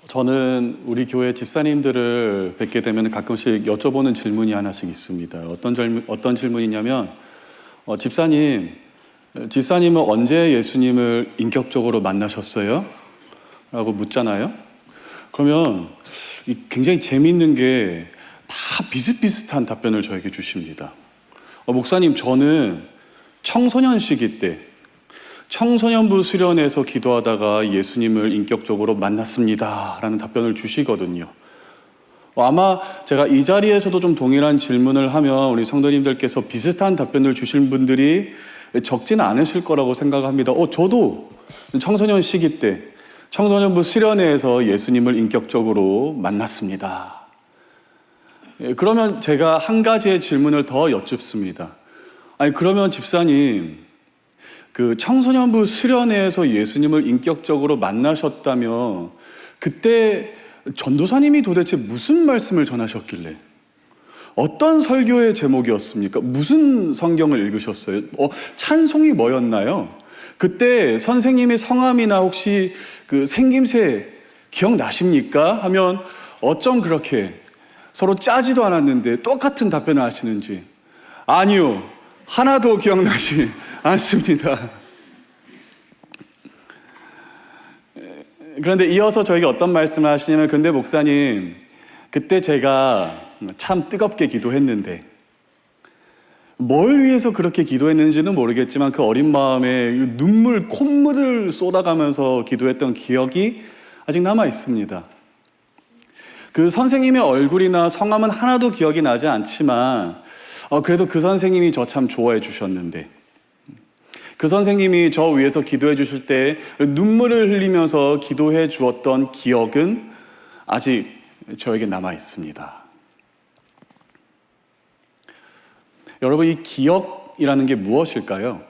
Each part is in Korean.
저는 우리 교회 집사님들을 뵙게 되면 가끔씩 여쭤보는 질문이 하나씩 있습니다. 어떤 질문이냐면, 집사님은 언제 예수님을 인격적으로 만나셨어요? 라고 묻잖아요. 그러면 굉장히 재미있는 게 다 비슷비슷한 답변을 저에게 주십니다. 목사님, 저는 청소년 시기 때 청소년부 수련회에서 기도하다가 예수님을 인격적으로 만났습니다 라는 답변을 주시거든요. 아마 제가 이 자리에서도 좀 동일한 질문을 하면 우리 성도님들께서 비슷한 답변을 주실 분들이 적지는 않으실 거라고 생각합니다. 저도 청소년 시기 때 청소년부 수련회에서 예수님을 인격적으로 만났습니다. 그러면 제가 한 가지의 질문을 더 여쭙습니다. 그러면 집사님, 그 청소년부 수련회에서 예수님을 인격적으로 만나셨다면 그때 전도사님이 도대체 무슨 말씀을 전하셨길래? 어떤 설교의 제목이었습니까? 무슨 성경을 읽으셨어요? 찬송이 뭐였나요? 그때 선생님의 성함이나 혹시 그 생김새 기억나십니까? 하면 어쩜 그렇게 서로 짜지도 않았는데 똑같은 답변을 하시는지. 아니요, 하나도 기억나지 않습니다. 그런데 이어서 저에게 어떤 말씀을 하시냐면, 근데 목사님, 그때 제가 참 뜨겁게 기도했는데, 뭘 위해서 그렇게 기도했는지는 모르겠지만 그 어린 마음에 콧물을 쏟아가면서 기도했던 기억이 아직 남아 있습니다. 그 선생님의 얼굴이나 성함은 하나도 기억이 나지 않지만 그래도 그 선생님이 저 참 좋아해 주셨는데, 그 선생님이 저 위해서 기도해 주실 때 눈물을 흘리면서 기도해 주었던 기억은 아직 저에게 남아 있습니다. 여러분, 이 기억이라는 게 무엇일까요?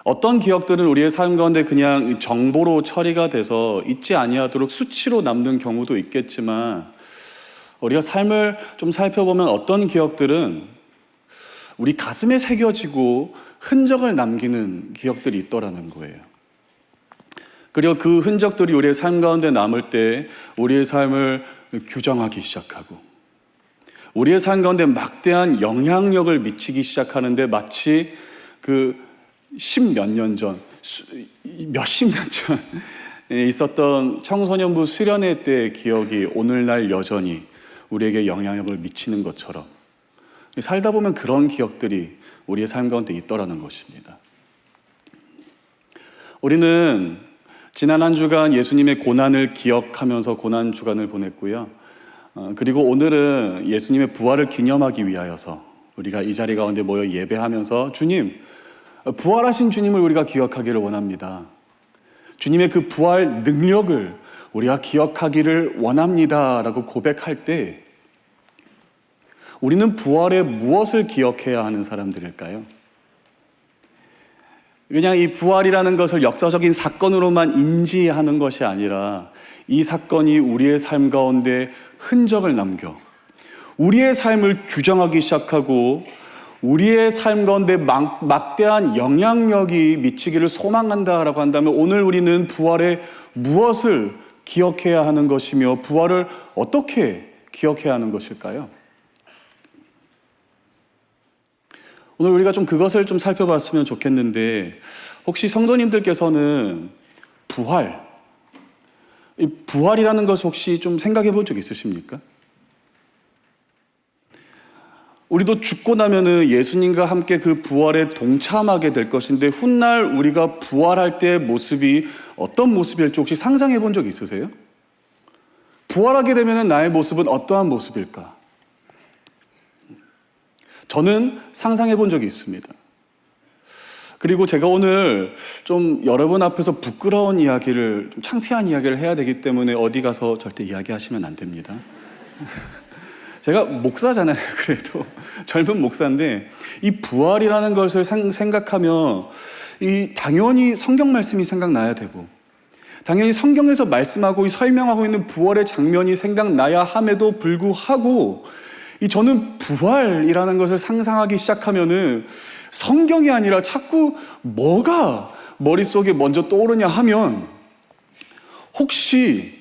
어떤 기억들은 우리의 삶 가운데 그냥 정보로 처리가 돼서 잊지 아니하도록 수치로 남는 경우도 있겠지만, 우리가 삶을 좀 살펴보면 어떤 기억들은 우리 가슴에 새겨지고 흔적을 남기는 기억들이 있더라는 거예요. 그리고 그 흔적들이 우리의 삶 가운데 남을 때 우리의 삶을 규정하기 시작하고 우리의 삶 가운데 막대한 영향력을 미치기 시작하는데, 마치 그 십몇 년 전, 몇십 년 전에 있었던 청소년부 수련회 때의 기억이 오늘날 여전히 우리에게 영향력을 미치는 것처럼 살다 보면 그런 기억들이 우리의 삶 가운데 있더라는 것입니다. 우리는 지난 한 주간 예수님의 고난을 기억하면서 고난 주간을 보냈고요. 그리고 오늘은 예수님의 부활을 기념하기 위하여서 우리가 이 자리 가운데 모여 예배하면서 주님, 부활하신 주님을 우리가 기억하기를 원합니다. 주님의 그 부활 능력을 우리가 기억하기를 원합니다 라고 고백할 때 우리는 부활의 무엇을 기억해야 하는 사람들일까요? 그냥 이 부활이라는 것을 역사적인 사건으로만 인지하는 것이 아니라 이 사건이 우리의 삶 가운데 흔적을 남겨 우리의 삶을 규정하기 시작하고 우리의 삶 가운데 막대한 영향력이 미치기를 소망한다라고 한다면, 오늘 우리는 부활의 무엇을 기억해야 하는 것이며 부활을 어떻게 기억해야 하는 것일까요? 오늘 우리가 좀 그것을 좀 살펴봤으면 좋겠는데, 혹시 성도님들께서는 이 부활이라는 것을 혹시 좀 생각해 본 적 있으십니까? 우리도 죽고 나면은 예수님과 함께 그 부활에 동참하게 될 것인데, 훗날 우리가 부활할 때의 모습이 어떤 모습일지 혹시 상상해 본 적 있으세요? 부활하게 되면은 나의 모습은 어떠한 모습일까? 저는 상상해 본 적이 있습니다. 그리고 제가 오늘 좀 여러분 앞에서 부끄러운 이야기를, 좀 창피한 이야기를 해야 되기 때문에 어디 가서 절대 이야기하시면 안 됩니다. 제가 목사잖아요. 그래도 젊은 목사인데 이 부활이라는 것을 생각하면 당연히 성경 말씀이 생각나야 되고, 당연히 성경에서 말씀하고 설명하고 있는 부활의 장면이 생각나야 함에도 불구하고, 저는 부활이라는 것을 상상하기 시작하면은 성경이 아니라 자꾸 뭐가 머릿속에 먼저 떠오르냐 하면 혹시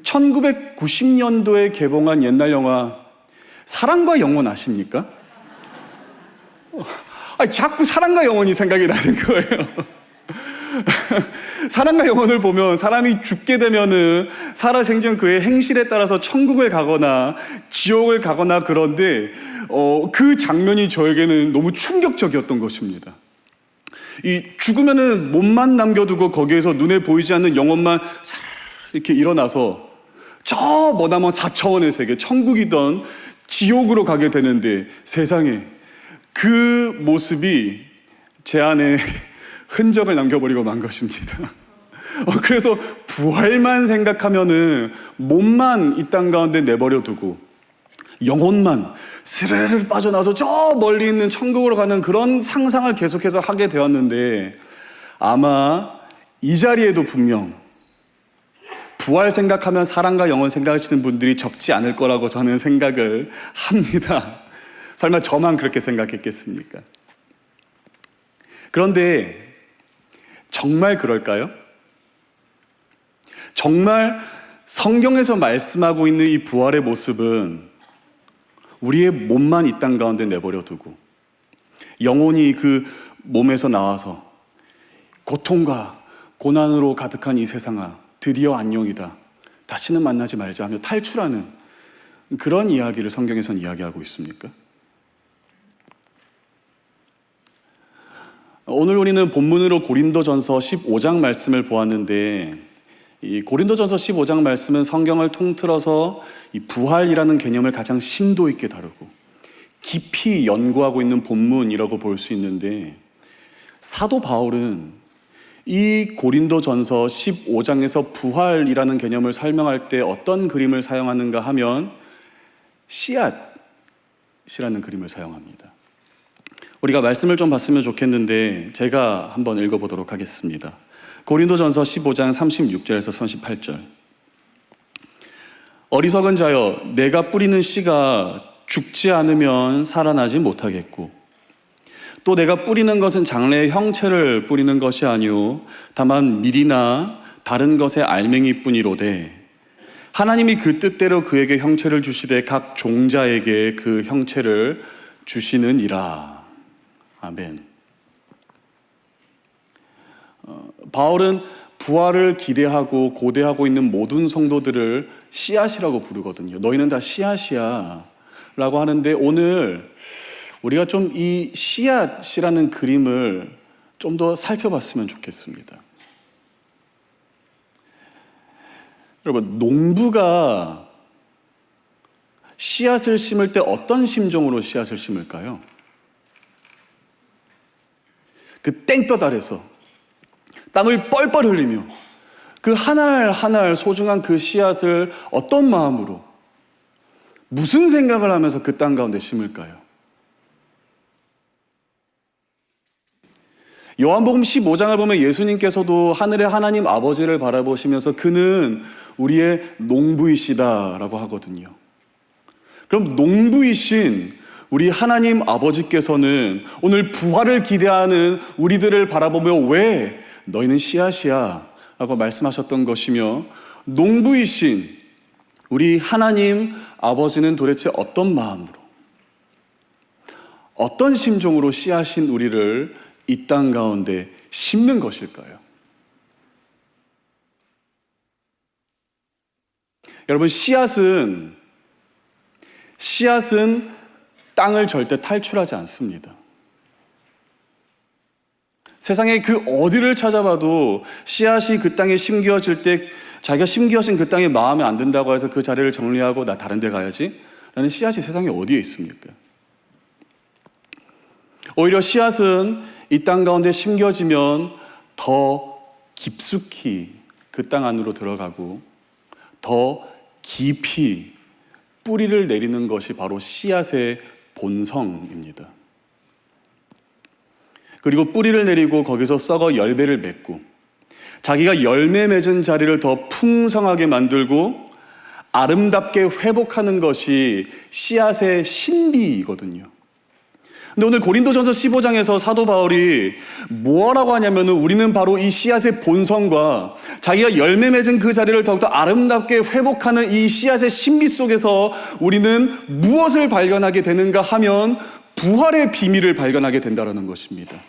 1990년도에 개봉한 옛날 영화 사랑과 영혼 아십니까? 자꾸 사랑과 영혼이 생각이 나는 거예요. 사랑과 영혼을 보면 사람이 죽게 되면은 살아생전 그의 행실에 따라서 천국을 가거나 지옥을 가거나 그런데 그 장면이 저에게는 너무 충격적이었던 것입니다. 이 죽으면은 몸만 남겨두고 거기에서 눈에 보이지 않는 영혼만 이렇게 일어나서 저 머나먼 4차원의 세계, 천국이던 지옥으로 가게 되는데 세상에 그 모습이 제 안에 흔적을 남겨버리고 만 것입니다. 그래서 부활만 생각하면은 몸만 이 땅 가운데 내버려 두고 영혼만 스르르 빠져나서 저 멀리 있는 천국으로 가는 그런 상상을 계속해서 하게 되었는데 아마 이 자리에도 분명 부활 생각하면 사랑과 영혼 생각하시는 분들이 적지 않을 거라고 저는 생각을 합니다. 설마 저만 그렇게 생각했겠습니까? 그런데 정말 그럴까요? 정말 성경에서 말씀하고 있는 이 부활의 모습은 우리의 몸만 이 땅 가운데 내버려 두고 영혼이 그 몸에서 나와서 고통과 고난으로 가득한 이 세상아 드디어 안녕이다, 다시는 만나지 말자 하며 탈출하는 그런 이야기를 성경에서는 이야기하고 있습니까? 오늘 우리는 본문으로 고린도전서 15장 말씀을 보았는데 이 고린도전서 15장 말씀은 성경을 통틀어서 이 부활이라는 개념을 가장 심도 있게 다루고 깊이 연구하고 있는 본문이라고 볼 수 있는데 사도 바울은 이 고린도전서 15장에서 부활이라는 개념을 설명할 때 어떤 그림을 사용하는가 하면 씨앗이라는 그림을 사용합니다. 우리가 말씀을 좀 봤으면 좋겠는데 제가 한번 읽어보도록 하겠습니다. 고린도전서 15장 36절에서 38절. 어리석은 자여, 내가 뿌리는 씨가 죽지 않으면 살아나지 못하겠고 또 내가 뿌리는 것은 장래의 형체를 뿌리는 것이 아니오 다만 밀이나 다른 것의 알맹이뿐이로되 하나님이 그 뜻대로 그에게 형체를 주시되 각 종자에게 그 형체를 주시느니라. 아멘. 바울은 부활을 기대하고 고대하고 있는 모든 성도들을 씨앗이라고 부르거든요. 너희는 다 씨앗이야 라고 하는데 오늘 우리가 좀 이 씨앗이라는 그림을 좀 더 살펴봤으면 좋겠습니다. 여러분, 농부가 씨앗을 심을 때 어떤 심정으로 씨앗을 심을까요? 그 땡볕 아래서 땀을 뻘뻘 흘리며 그 한 알 한 알 소중한 그 씨앗을 어떤 마음으로 무슨 생각을 하면서 그 땅 가운데 심을까요? 요한복음 15장을 보면 예수님께서도 하늘의 하나님 아버지를 바라보시면서 그는 우리의 농부이시다라고 하거든요. 그럼 농부이신 우리 하나님 아버지께서는 오늘 부활을 기대하는 우리들을 바라보며 왜 너희는 씨앗이야 라고 말씀하셨던 것이며 농부이신 우리 하나님 아버지는 도대체 어떤 마음으로 어떤 심정으로 씨앗인 우리를 이 땅 가운데 심는 것일까요? 여러분, 씨앗은 땅을 절대 탈출하지 않습니다. 세상에 그 어디를 찾아봐도 씨앗이 그 땅에 심겨질 때 자기가 심겨진 그 땅에 마음에 안 든다고 해서 그 자리를 정리하고 나 다른 데 가야지 라는 씨앗이 세상에 어디에 있습니까? 오히려 씨앗은 이 땅 가운데 심겨지면 더 깊숙이 그 땅 안으로 들어가고 더 깊이 뿌리를 내리는 것이 바로 씨앗의 본성입니다. 그리고 뿌리를 내리고 거기서 썩어 열매를 맺고 자기가 열매 맺은 자리를 더 풍성하게 만들고 아름답게 회복하는 것이 씨앗의 신비이거든요. 근데 오늘 고린도전서 15장에서 사도 바울이 뭐라고 하냐면은 우리는 바로 이 씨앗의 본성과 자기가 열매 맺은 그 자리를 더욱더 아름답게 회복하는 이 씨앗의 신비 속에서 우리는 무엇을 발견하게 되는가 하면 부활의 비밀을 발견하게 된다는 것입니다.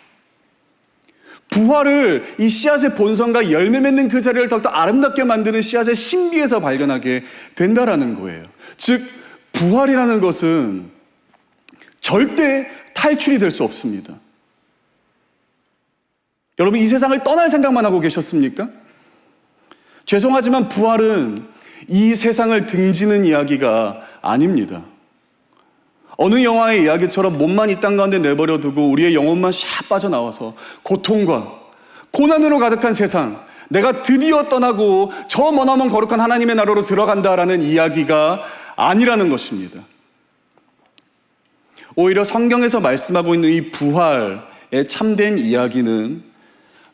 부활을 이 씨앗의 본성과 열매 맺는 그 자리를 더욱더 아름답게 만드는 씨앗의 신비에서 발견하게 된다는 거예요. 즉 부활이라는 것은 절대 탈출이 될 수 없습니다. 여러분, 이 세상을 떠날 생각만 하고 계셨습니까? 죄송하지만 부활은 이 세상을 등지는 이야기가 아닙니다. 어느 영화의 이야기처럼 몸만 이 땅 가운데 내버려 두고 우리의 영혼만 샥 빠져나와서 고통과 고난으로 가득한 세상, 내가 드디어 떠나고 저 머나먼 거룩한 하나님의 나라로 들어간다라는 이야기가 아니라는 것입니다. 오히려 성경에서 말씀하고 있는 이 부활의 참된 이야기는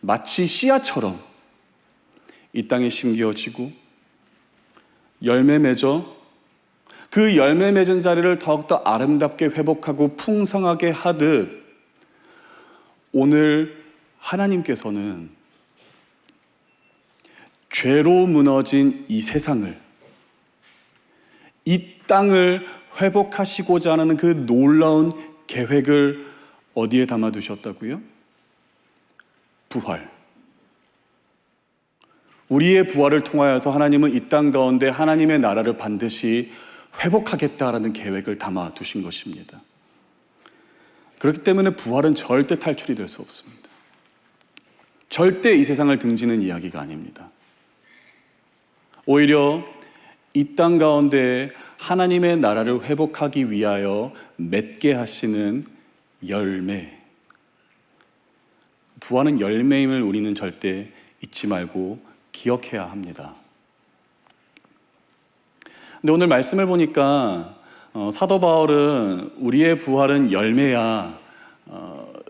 마치 씨앗처럼 이 땅에 심겨지고 열매 맺어 그 열매 맺은 자리를 더욱더 아름답게 회복하고 풍성하게 하듯 오늘 하나님께서는 죄로 무너진 이 세상을, 이 땅을 회복하시고자 하는 그 놀라운 계획을 어디에 담아두셨다고요? 부활. 우리의 부활을 통하여서 하나님은 이 땅 가운데 하나님의 나라를 반드시 회복하겠다라는 계획을 담아두신 것입니다. 그렇기 때문에 부활은 절대 탈출이 될 수 없습니다. 절대 이 세상을 등지는 이야기가 아닙니다. 오히려 이 땅 가운데 하나님의 나라를 회복하기 위하여 맺게 하시는 열매. 부활은 열매임을 우리는 절대 잊지 말고 기억해야 합니다. 근데 오늘 말씀을 보니까 사도 바울은 우리의 부활은 열매야,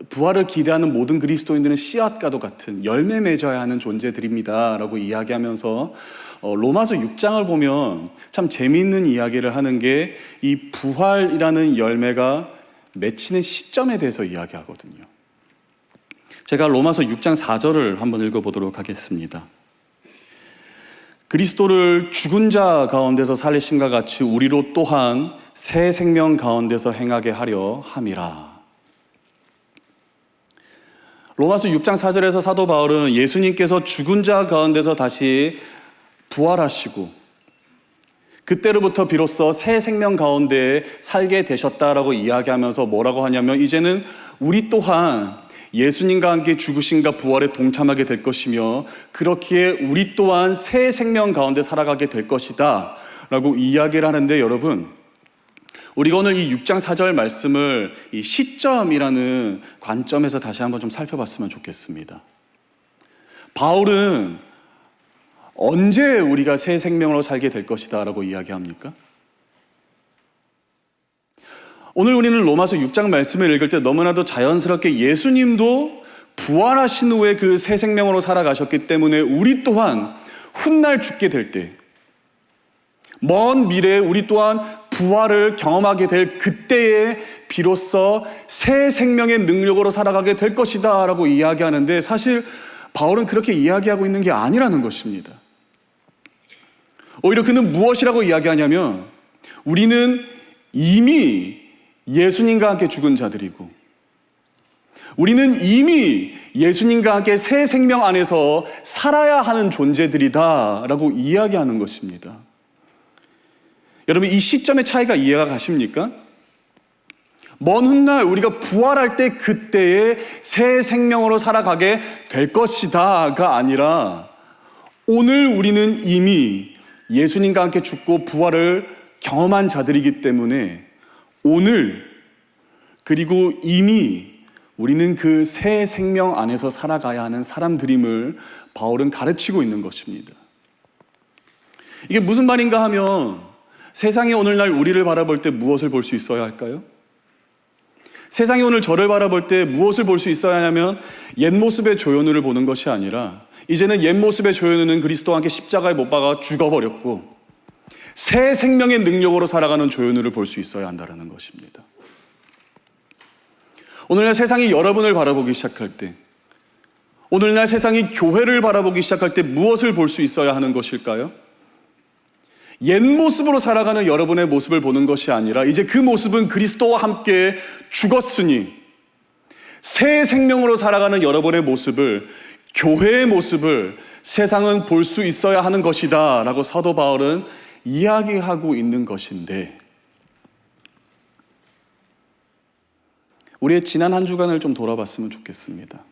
부활을 기대하는 모든 그리스도인들은 씨앗과도 같은 열매 맺어야 하는 존재들입니다 라고 이야기하면서 로마서 6장을 보면 참 재미있는 이야기를 하는 게 이 부활이라는 열매가 맺히는 시점에 대해서 이야기하거든요. 제가 로마서 6장 4절을 한번 읽어보도록 하겠습니다. 그리스도를 죽은 자 가운데서 살리심과 같이 우리로 또한 새 생명 가운데서 행하게 하려 함이라. 로마서 6장 4절에서 사도 바울은 예수님께서 죽은 자 가운데서 다시 부활하시고 그때로부터 비로소 새 생명 가운데 살게 되셨다라고 이야기하면서 뭐라고 하냐면 이제는 우리 또한 예수님과 함께 죽으심과 부활에 동참하게 될 것이며 그렇기에 우리 또한 새 생명 가운데 살아가게 될 것이다 라고 이야기를 하는데, 여러분, 우리가 오늘 이 6장 4절 말씀을 이 시점이라는 관점에서 다시 한번 좀 살펴봤으면 좋겠습니다. 바울은 언제 우리가 새 생명으로 살게 될 것이다 라고 이야기합니까? 오늘 우리는 로마서 6장 말씀을 읽을 때 너무나도 자연스럽게 예수님도 부활하신 후에 그 새 생명으로 살아가셨기 때문에 우리 또한 훗날 죽게 될 때, 먼 미래에 우리 또한 부활을 경험하게 될 그때에 비로소 새 생명의 능력으로 살아가게 될 것이다 라고 이야기하는데, 사실 바울은 그렇게 이야기하고 있는 게 아니라는 것입니다. 오히려 그는 무엇이라고 이야기하냐면 우리는 이미 예수님과 함께 죽은 자들이고 우리는 이미 예수님과 함께 새 생명 안에서 살아야 하는 존재들이다 라고 이야기하는 것입니다. 여러분, 이 시점의 차이가 이해가 가십니까? 먼 훗날 우리가 부활할 때 그때의 새 생명으로 살아가게 될 것이다가 아니라 오늘 우리는 이미 예수님과 함께 죽고 부활을 경험한 자들이기 때문에 오늘 그리고 이미 우리는 그 새 생명 안에서 살아가야 하는 사람들임을 바울은 가르치고 있는 것입니다. 이게 무슨 말인가 하면 세상이 오늘날 우리를 바라볼 때 무엇을 볼 수 있어야 할까요? 세상이 오늘 저를 바라볼 때 무엇을 볼 수 있어야 하냐면 옛 모습의 조현우를 보는 것이 아니라 이제는 옛 모습의 조현우는 그리스도와 함께 십자가에 못 박아 죽어버렸고 새 생명의 능력으로 살아가는 조현우를 볼 수 있어야 한다는 것입니다. 오늘날 세상이 여러분을 바라보기 시작할 때, 오늘날 세상이 교회를 바라보기 시작할 때 무엇을 볼 수 있어야 하는 것일까요? 옛 모습으로 살아가는 여러분의 모습을 보는 것이 아니라 이제 그 모습은 그리스도와 함께 죽었으니 새 생명으로 살아가는 여러분의 모습을, 교회의 모습을 세상은 볼 수 있어야 하는 것이다 라고 사도 바울은 이야기하고 있는 것인데, 우리의 지난 한 주간을 좀 돌아봤으면 좋겠습니다.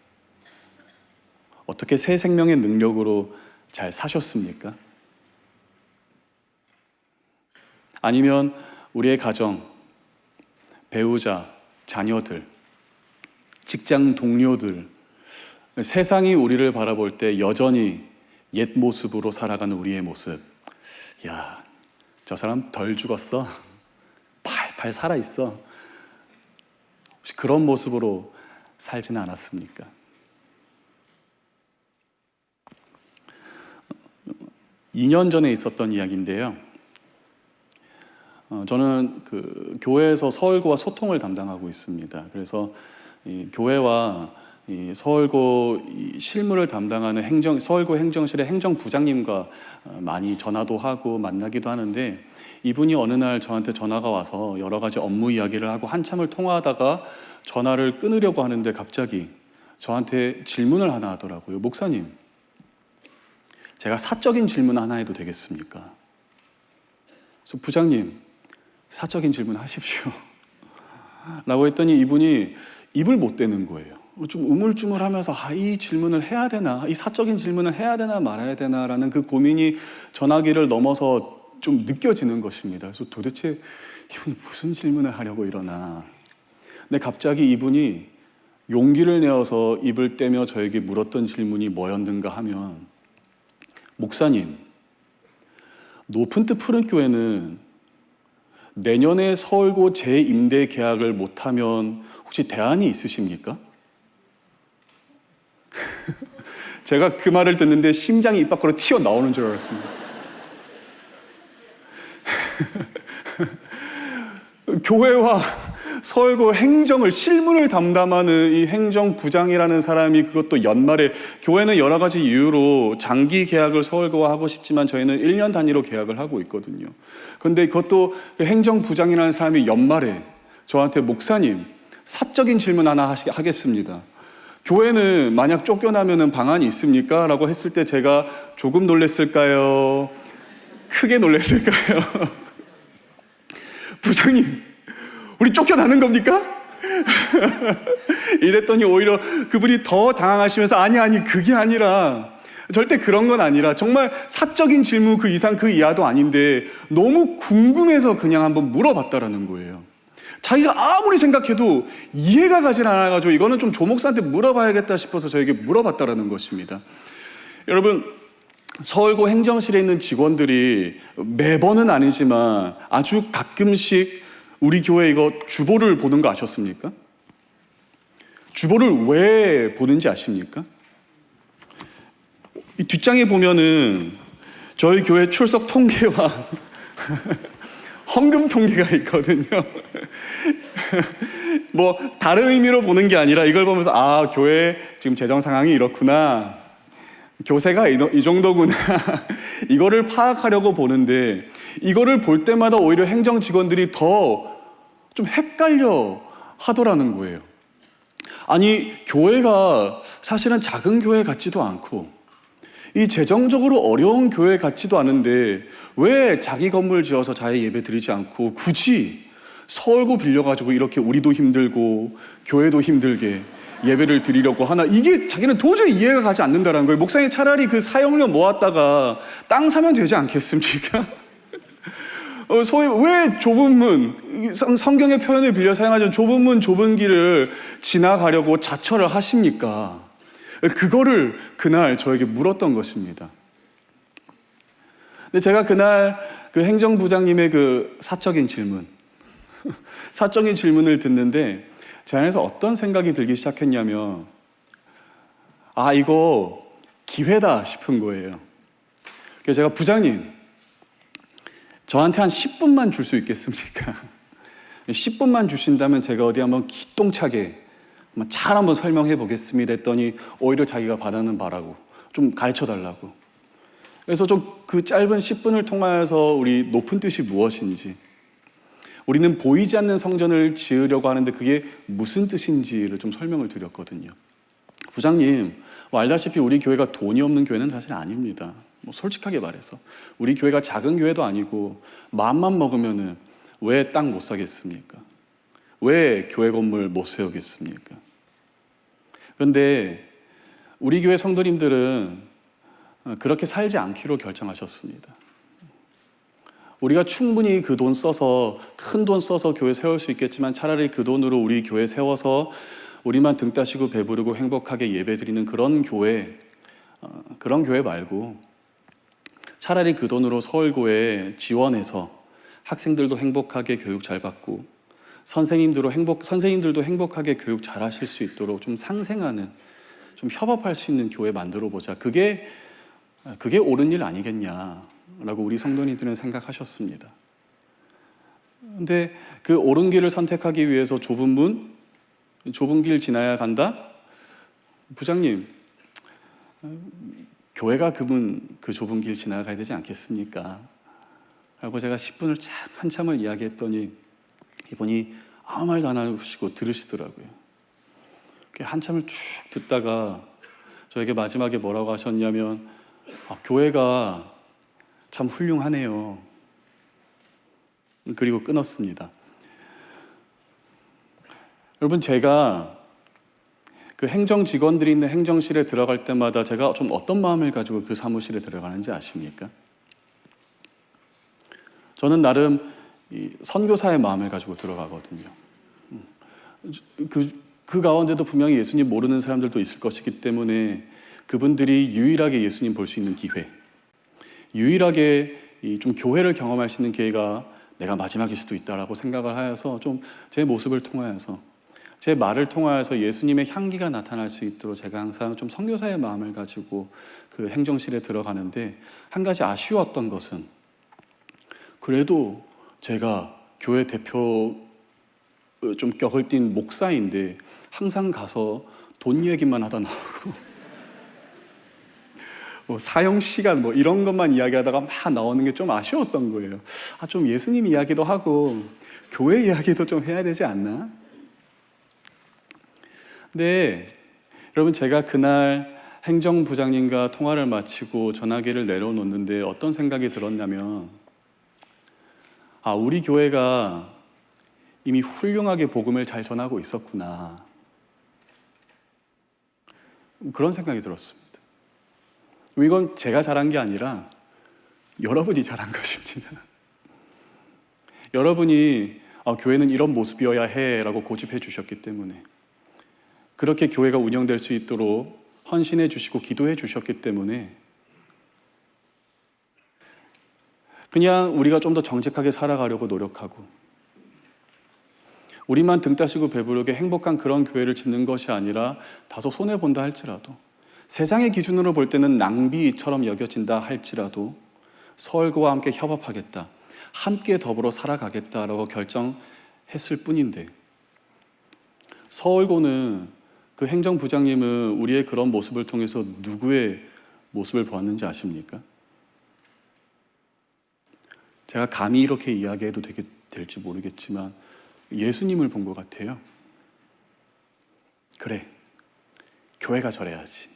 어떻게 새 생명의 능력으로 잘 사셨습니까? 아니면 우리의 가정, 배우자, 자녀들, 직장 동료들, 세상이 우리를 바라볼 때 여전히 옛 모습으로 살아가는 우리의 모습, 야, 저 사람 덜 죽었어? 팔팔 살아있어? 혹시 그런 모습으로 살지는 않았습니까? (2) 년 전에 있었던 이야기인데요. 저는 그 교회에서 서울고와 소통을 담당하고 있습니다. 그래서 이 교회와 이 서울고 실무를 담당하는 서울고 행정실의 행정부장님과 많이 전화도 하고 만나기도 하는데, 이분이 어느 날 저한테 전화가 와서 여러 가지 업무 이야기를 하고 한참을 통화하다가 전화를 끊으려고 하는데 갑자기 저한테 질문을 하나 하더라고요. 목사님, 제가 사적인 질문 하나 해도 되겠습니까? 그래서 부장님, 사적인 질문 하십시오 라고 했더니 이분이 입을 못 대는 거예요. 좀 우물쭈물하면서 이 질문을 해야 되나, 이 사적인 질문을 해야 되나 말아야 되나라는 그 고민이 전화기를 넘어서 좀 느껴지는 것입니다. 그래서 도대체 이분이 무슨 질문을 하려고 이러나. 근데 갑자기 이분이 용기를 내어서 입을 떼며 저에게 물었던 질문이 뭐였는가 하면, 목사님, 높은 뜻 푸른 교회는 내년에 서울고 재임대 계약을 못하면 혹시 대안이 있으십니까? 제가 그 말을 듣는데 심장이 입 밖으로 튀어나오는 줄 알았습니다. 교회와 서울고 행정을, 실무를 담당하는 이 행정부장이라는 사람이, 그것도 연말에, 교회는 여러 가지 이유로 장기 계약을 서울고와 하고 싶지만 저희는 1년 단위로 계약을 하고 있거든요. 그런데 그것도 그 행정부장이라는 사람이 연말에 저한테, 목사님, 사적인 질문 하나 하겠습니다. 교회는 만약 쫓겨나면 방안이 있습니까? 라고 했을 때 제가 조금 놀랬을까요? 크게 놀랬을까요? 부장님, 우리 쫓겨나는 겁니까? 이랬더니 오히려 그분이 더 당황하시면서, 아니 그게 아니라, 절대 그런 건 아니라, 정말 사적인 질문 그 이상 그 이하도 아닌데 너무 궁금해서 그냥 한번 물어봤다라는 거예요. 자기가 아무리 생각해도 이해가 가지 않아가지고 이거는 좀 조 목사한테 물어봐야겠다 싶어서 저에게 물어봤다라는 것입니다. 여러분, 서울고 행정실에 있는 직원들이 매번은 아니지만 아주 가끔씩 우리 교회 이거 주보를 보는 거 아셨습니까? 주보를 왜 보는지 아십니까? 이 뒷장에 보면은 저희 교회 출석 통계와 헌금 통계가 있거든요. 뭐 다른 의미로 보는 게 아니라 이걸 보면서 교회 지금 재정 상황이 이렇구나, 교세가 이 정도구나 이거를 파악하려고 보는데, 이거를 볼 때마다 오히려 행정 직원들이 더 좀 헷갈려 하더라는 거예요. 아니, 교회가 사실은 작은 교회 같지도 않고 이 재정적으로 어려운 교회 같지도 않은데 왜 자기 건물 지어서 자기 예배 드리지 않고 굳이 서울고 빌려가지고 이렇게 우리도 힘들고 교회도 힘들게 예배를 드리려고 하나, 이게 자기는 도저히 이해가 가지 않는다는 거예요. 목사님, 차라리 그 사용료 모았다가 땅 사면 되지 않겠습니까? 소위 왜 좁은 문, 성경의 표현을 빌려 사용하죠. 좁은 문, 좁은 길을 지나가려고 자처를 하십니까? 그거를 그날 저에게 물었던 것입니다. 근데 제가 그날 그 행정부장님의 그 사적인 질문을 듣는데 제 안에서 어떤 생각이 들기 시작했냐면, 이거 기회다 싶은 거예요. 그래서 제가, 부장님, 저한테 한 10분만 줄 수 있겠습니까? 10분만 주신다면 제가 어디 한번 기똥차게 잘 한번 설명해 보겠습니다 했더니 오히려 자기가 받아는 바라고 좀 가르쳐 달라고. 그래서 좀 그 짧은 10분을 통하여서 우리 높은 뜻이 무엇인지, 우리는 보이지 않는 성전을 지으려고 하는데 그게 무슨 뜻인지를 좀 설명을 드렸거든요. 부장님, 알다시피 우리 교회가 돈이 없는 교회는 사실 아닙니다. 솔직하게 말해서 우리 교회가 작은 교회도 아니고 마음만 먹으면은 왜 땅 못 사겠습니까? 왜 교회 건물 못 세우겠습니까? 그런데 우리 교회 성도님들은 그렇게 살지 않기로 결정하셨습니다. 우리가 충분히 그 돈 써서, 큰 돈 써서 교회 세울 수 있겠지만 차라리 그 돈으로 우리 교회 세워서 우리만 등 따시고 배부르고 행복하게 예배드리는 그런 교회 말고 차라리 그 돈으로 서울교회에 지원해서 학생들도 행복하게 교육 잘 받고 선생님들도 행복하게 교육 잘 하실 수 있도록 좀 상생하는, 좀 협업할 수 있는 교회 만들어 보자. 그게 옳은 일 아니겠냐라고 우리 성도님들은 생각하셨습니다. 근데 그 옳은 길을 선택하기 위해서 좁은 길 지나야 간다? 부장님, 교회가 그 좁은 길 지나가야 되지 않겠습니까? 라고 제가 10분을 한참을 이야기했더니 이분이 아무 말도 안 하시고 들으시더라고요. 한참을 쭉 듣다가 저에게 마지막에 뭐라고 하셨냐면, 교회가 참 훌륭하네요. 그리고 끊었습니다. 여러분, 제가 그 행정 직원들이 있는 행정실에 들어갈 때마다 제가 좀 어떤 마음을 가지고 그 사무실에 들어가는지 아십니까? 저는 나름 이 선교사의 마음을 가지고 들어가거든요. 그 가운데도 분명히 예수님 모르는 사람들도 있을 것이기 때문에 그분들이 유일하게 예수님 볼 수 있는 기회, 유일하게 좀 교회를 경험할 수 있는 기회가 내가 마지막일 수도 있다라고 생각을 하여서 좀 제 모습을 통하여서, 제 말을 통하여서 예수님의 향기가 나타날 수 있도록 제가 항상 좀 선교사의 마음을 가지고 그 행정실에 들어가는데, 한 가지 아쉬웠던 것은 그래도 제가 교회 대표 좀 격을 띈 목사인데 항상 가서 돈 얘기만 하다 나오고 사형 시간 이런 것만 이야기하다가 막 나오는 게 좀 아쉬웠던 거예요. 좀 예수님 이야기도 하고 교회 이야기도 좀 해야 되지 않나? 근데 여러분, 제가 그날 행정부장님과 통화를 마치고 전화기를 내려놓는데 어떤 생각이 들었냐면, 우리 교회가 이미 훌륭하게 복음을 잘 전하고 있었구나, 그런 생각이 들었습니다. 이건 제가 잘한 게 아니라 여러분이 잘한 것입니다. 여러분이 교회는 이런 모습이어야 해라고 고집해 주셨기 때문에, 그렇게 교회가 운영될 수 있도록 헌신해 주시고 기도해 주셨기 때문에 그냥 우리가 좀 더 정직하게 살아가려고 노력하고 우리만 등 따시고 배부르게 행복한 그런 교회를 짓는 것이 아니라 다소 손해본다 할지라도, 세상의 기준으로 볼 때는 낭비처럼 여겨진다 할지라도 서울교와 함께 협업하겠다, 함께 더불어 살아가겠다라고 결정했을 뿐인데, 서울고는 그 행정부장님은 우리의 그런 모습을 통해서 누구의 모습을 보았는지 아십니까? 제가 감히 이렇게 이야기해도 될지 모르겠지만 예수님을 본 것 같아요. 그래, 교회가 저래야지.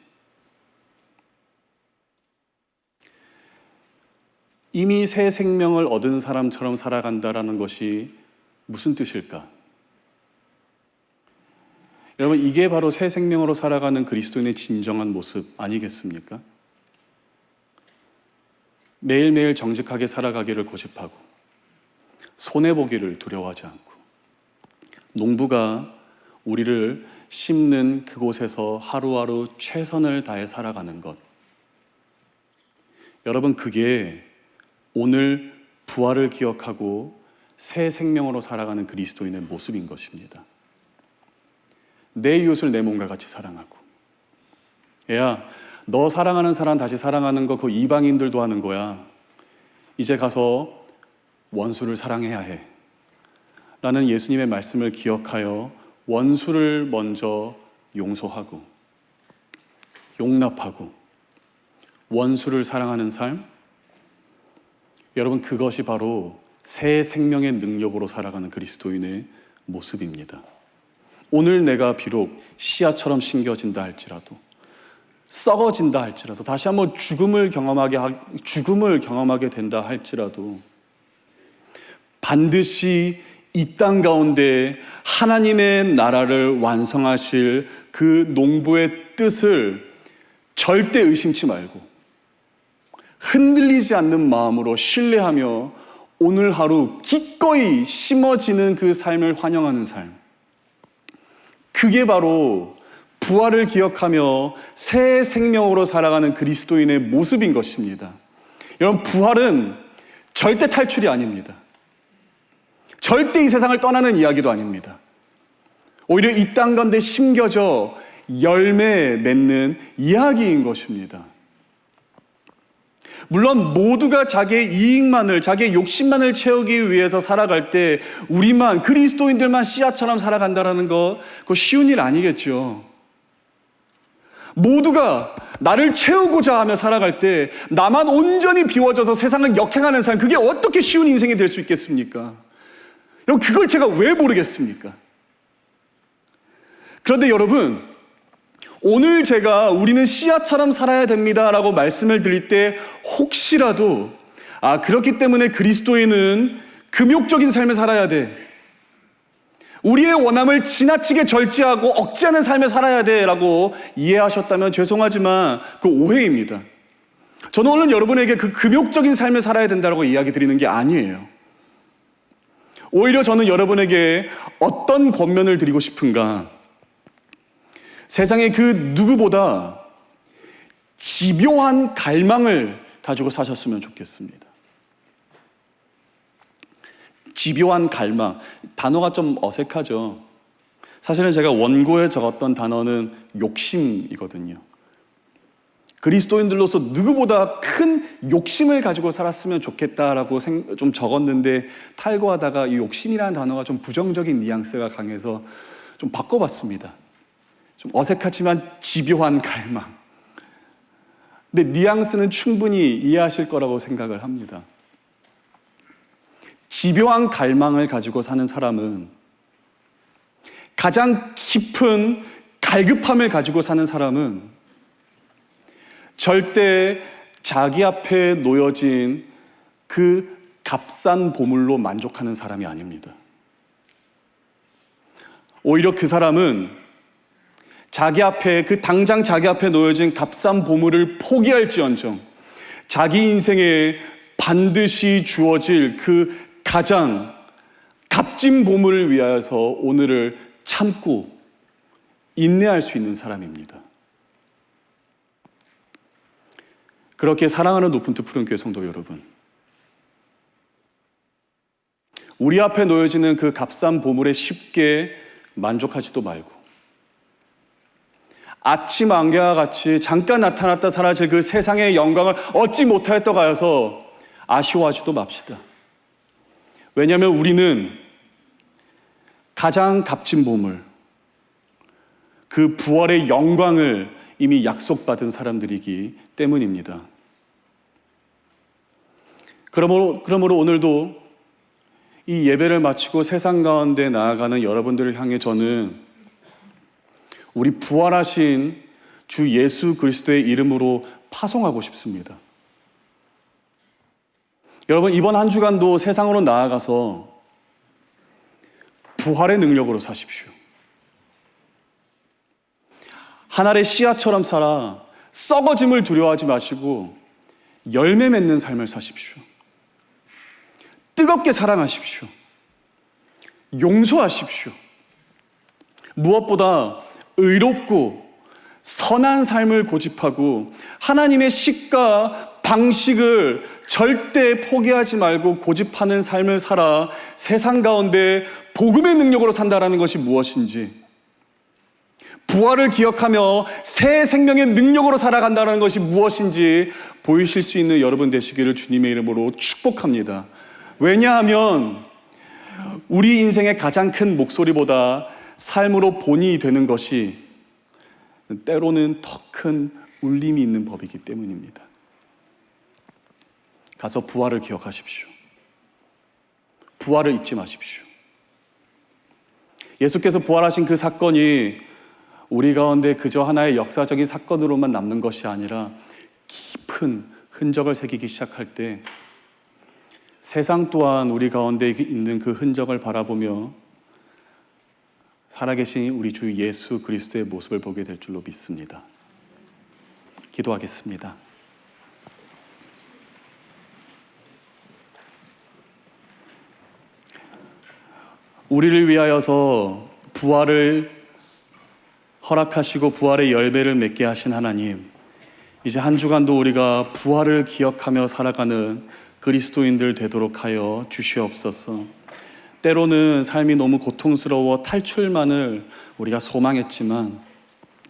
이미 새 생명을 얻은 사람처럼 살아간다라는 것이 무슨 뜻일까? 여러분, 이게 바로 새 생명으로 살아가는 그리스도인의 진정한 모습 아니겠습니까? 매일매일 정직하게 살아가기를 고집하고 손해보기를 두려워하지 않고 농부가 우리를 심는 그곳에서 하루하루 최선을 다해 살아가는 것, 여러분, 그게 오늘 부활을 기억하고 새 생명으로 살아가는 그리스도인의 모습인 것입니다. 내 이웃을 내 몸과 같이 사랑하고, 얘야, 너 사랑하는 사람 다시 사랑하는 거 그 이방인들도 하는 거야. 이제 가서 원수를 사랑해야 해 라는 예수님의 말씀을 기억하여 원수를 먼저 용서하고 용납하고 원수를 사랑하는 삶, 여러분, 그것이 바로 새 생명의 능력으로 살아가는 그리스도인의 모습입니다. 오늘 내가 비록 씨앗처럼 심겨진다 할지라도, 썩어진다 할지라도, 다시 한번 죽음을 경험하게 된다 할지라도, 반드시 이 땅 가운데 하나님의 나라를 완성하실 그 농부의 뜻을 절대 의심치 말고 흔들리지 않는 마음으로 신뢰하며 오늘 하루 기꺼이 심어지는 그 삶을 환영하는 삶, 그게 바로 부활을 기억하며 새 생명으로 살아가는 그리스도인의 모습인 것입니다. 여러분, 부활은 절대 탈출이 아닙니다. 절대 이 세상을 떠나는 이야기도 아닙니다. 오히려 이 땅 가운데 심겨져 열매 맺는 이야기인 것입니다. 물론 모두가 자기의 이익만을, 자기의 욕심만을 채우기 위해서 살아갈 때 우리만, 그리스도인들만 씨앗처럼 살아간다는 거, 그거 쉬운 일 아니겠죠. 모두가 나를 채우고자 하며 살아갈 때 나만 온전히 비워져서 세상을 역행하는 삶, 그게 어떻게 쉬운 인생이 될 수 있겠습니까? 여러분, 그걸 제가 왜 모르겠습니까? 그런데 여러분, 오늘 제가 우리는 씨앗처럼 살아야 됩니다라고 말씀을 드릴 때 혹시라도 그렇기 때문에 그리스도인은 금욕적인 삶을 살아야 돼, 우리의 원함을 지나치게 절제하고 억제하는 삶을 살아야 돼라고 이해하셨다면 죄송하지만 그 오해입니다. 저는 오늘 여러분에게 그 금욕적인 삶을 살아야 된다고 이야기 드리는 게 아니에요. 오히려 저는 여러분에게 어떤 권면을 드리고 싶은가, 세상의 그 누구보다 집요한 갈망을 가지고 사셨으면 좋겠습니다. 집요한 갈망, 단어가 좀 어색하죠. 사실은 제가 원고에 적었던 단어는 욕심이거든요. 그리스도인들로서 누구보다 큰 욕심을 가지고 살았으면 좋겠다라고 좀 적었는데, 탈고하다가 이 욕심이라는 단어가 좀 부정적인 뉘앙스가 강해서 좀 바꿔봤습니다. 좀 어색하지만 집요한 갈망. 근데 뉘앙스는 충분히 이해하실 거라고 생각을 합니다. 집요한 갈망을 가지고 사는 사람은, 가장 깊은 갈급함을 가지고 사는 사람은 절대 자기 앞에 놓여진 그 값싼 보물로 만족하는 사람이 아닙니다. 오히려 그 사람은 당장 자기 앞에 놓여진 값싼 보물을 포기할지언정 자기 인생에 반드시 주어질 그 가장 값진 보물을 위하여서 오늘을 참고 인내할 수 있는 사람입니다. 그렇게 사랑하는 높은 뜻 푸른 교회 성도 여러분, 우리 앞에 놓여지는 그 값싼 보물에 쉽게 만족하지도 말고, 아침 안개와 같이 잠깐 나타났다 사라질 그 세상의 영광을 얻지 못하였다고 하여서 아쉬워하지도 맙시다. 왜냐하면 우리는 가장 값진 보물, 그 부활의 영광을 이미 약속받은 사람들이기 때문입니다. 그러므로 오늘도 이 예배를 마치고 세상 가운데 나아가는 여러분들을 향해 저는 우리 부활하신 주 예수 그리스도의 이름으로 파송하고 싶습니다. 여러분, 이번 한 주간도 세상으로 나아가서 부활의 능력으로 사십시오. 하늘의 씨앗처럼 살아 썩어짐을 두려워하지 마시고 열매 맺는 삶을 사십시오. 뜨겁게 사랑하십시오. 용서하십시오. 무엇보다 의롭고 선한 삶을 고집하고 하나님의 식과 방식을 절대 포기하지 말고 고집하는 삶을 살아 세상 가운데 복음의 능력으로 산다라는 것이 무엇인지, 부활을 기억하며 새 생명의 능력으로 살아간다는 것이 무엇인지 보이실 수 있는 여러분 되시기를 주님의 이름으로 축복합니다. 왜냐하면 우리 인생의 가장 큰 목소리보다 삶으로 본이 되는 것이 때로는 더 큰 울림이 있는 법이기 때문입니다. 가서 부활을 기억하십시오. 부활을 잊지 마십시오. 예수께서 부활하신 그 사건이 우리 가운데 그저 하나의 역사적인 사건으로만 남는 것이 아니라 깊은 흔적을 새기기 시작할 때 세상 또한 우리 가운데 있는 그 흔적을 바라보며 살아계신 우리 주 예수 그리스도의 모습을 보게 될 줄로 믿습니다. 기도하겠습니다. 우리를 위하여서 부활을 허락하시고 부활의 열매를 맺게 하신 하나님, 이제 한 주간도 우리가 부활을 기억하며 살아가는 그리스도인들 되도록 하여 주시옵소서. 때로는 삶이 너무 고통스러워 탈출만을 우리가 소망했지만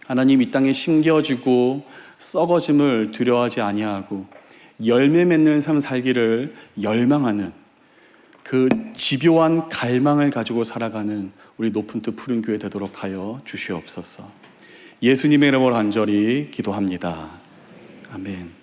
하나님, 이 땅에 심겨지고 썩어짐을 두려워하지 아니하고 열매 맺는 삶 살기를 열망하는 그 집요한 갈망을 가지고 살아가는 우리 높은 뜻 푸른 교회 되도록 하여 주시옵소서. 예수님의 이름으로 간절히 기도합니다. 아멘.